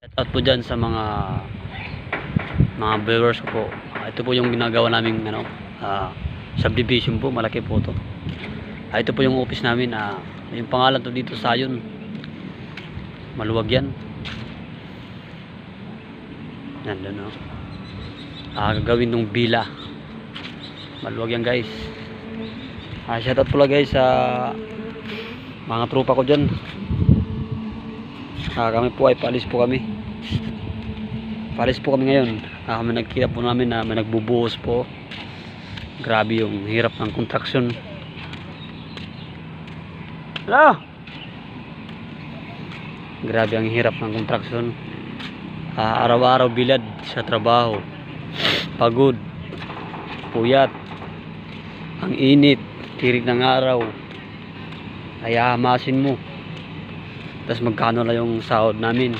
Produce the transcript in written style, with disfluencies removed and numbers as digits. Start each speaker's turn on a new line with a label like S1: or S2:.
S1: Shout out po dyan sa mga viewers ko po. Ito po yung ginagawa naming subdivision po, malaki po to. Ito po yung office namin, yung pangalan to dito, Sayon. Maluwag yan. Yan doon, gagawin nung villa. Maluwag yan, guys. Shout out po lang, guys, sa mga tropa ko dyan. Kami po ay paalis po kami. Paalis po kami ngayon. Kami nagkita po namin na may nagbubuhos po. Grabe yung hirap ng construction. Hello! Grabe ang hirap ng construction. Araw-araw bilad sa trabaho. Pagod. Puyat. Ang init. Tirik ng araw. Ay hamasin mo. Tapos magkano lang yung sahod namin.